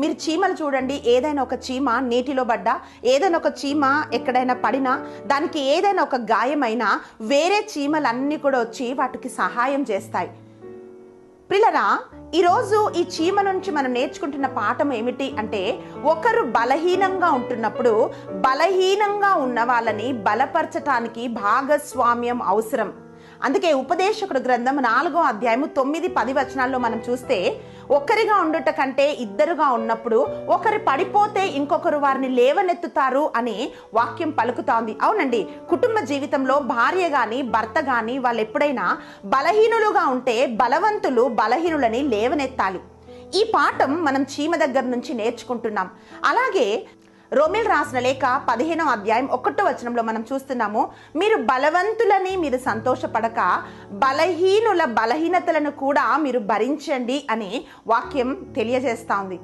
మీరు చీమలు చూడండి, ఏదైనా ఒక చీమ నీటిలో పడ్డా, ఏదైనా ఒక చీమ ఎక్కడైనా పడినా, దానికి ఏదైనా ఒక గాయమైనా వేరే చీమలన్నీ కూడా వచ్చి వాటికి సహాయం చేస్తాయి. ప్రియులారా, ఈరోజు ఈ చీమ నుంచి మనం నేర్చుకుంటున్న పాఠం ఏమిటి అంటే, ఒకరు బలహీనంగా ఉంటున్నప్పుడు బలహీనంగా ఉన్న వాళ్ళని బలపరచటానికి భాగస్వామ్యం అవసరం. అందుకే ఉపదేశకుడు గ్రంథం 4వ అధ్యాయము 9-10 వచనాల్లో మనం చూస్తే, ఒక్కరిగా ఉండుట కంటే ఇద్దరుగా ఉన్నప్పుడు ఒకరు పడిపోతే ఇంకొకరు వారిని లేవనెత్తుతారు అని వాక్యం పలుకుతోంది. అవునండి, కుటుంబ జీవితంలో భార్య గాని భర్త గాని వాళ్ళు ఎప్పుడైనా బలహీనులుగా ఉంటే బలవంతులు బలహీనులని లేవనెత్తాలి. ఈ పాఠం మనం చీమ దగ్గర నుంచి నేర్చుకుంటున్నాం. అలాగే రోమీలు రాసిన లేఖ 15వ అధ్యాయం 1వ వచనంలో మనం చూస్తున్నాము, మీరు బలవంతులని మీరు సంతోషపడక బలహీనుల బలహీనతలను కూడా మీరు భరించండి అని వాక్యం తెలియజేస్తా ఉంది.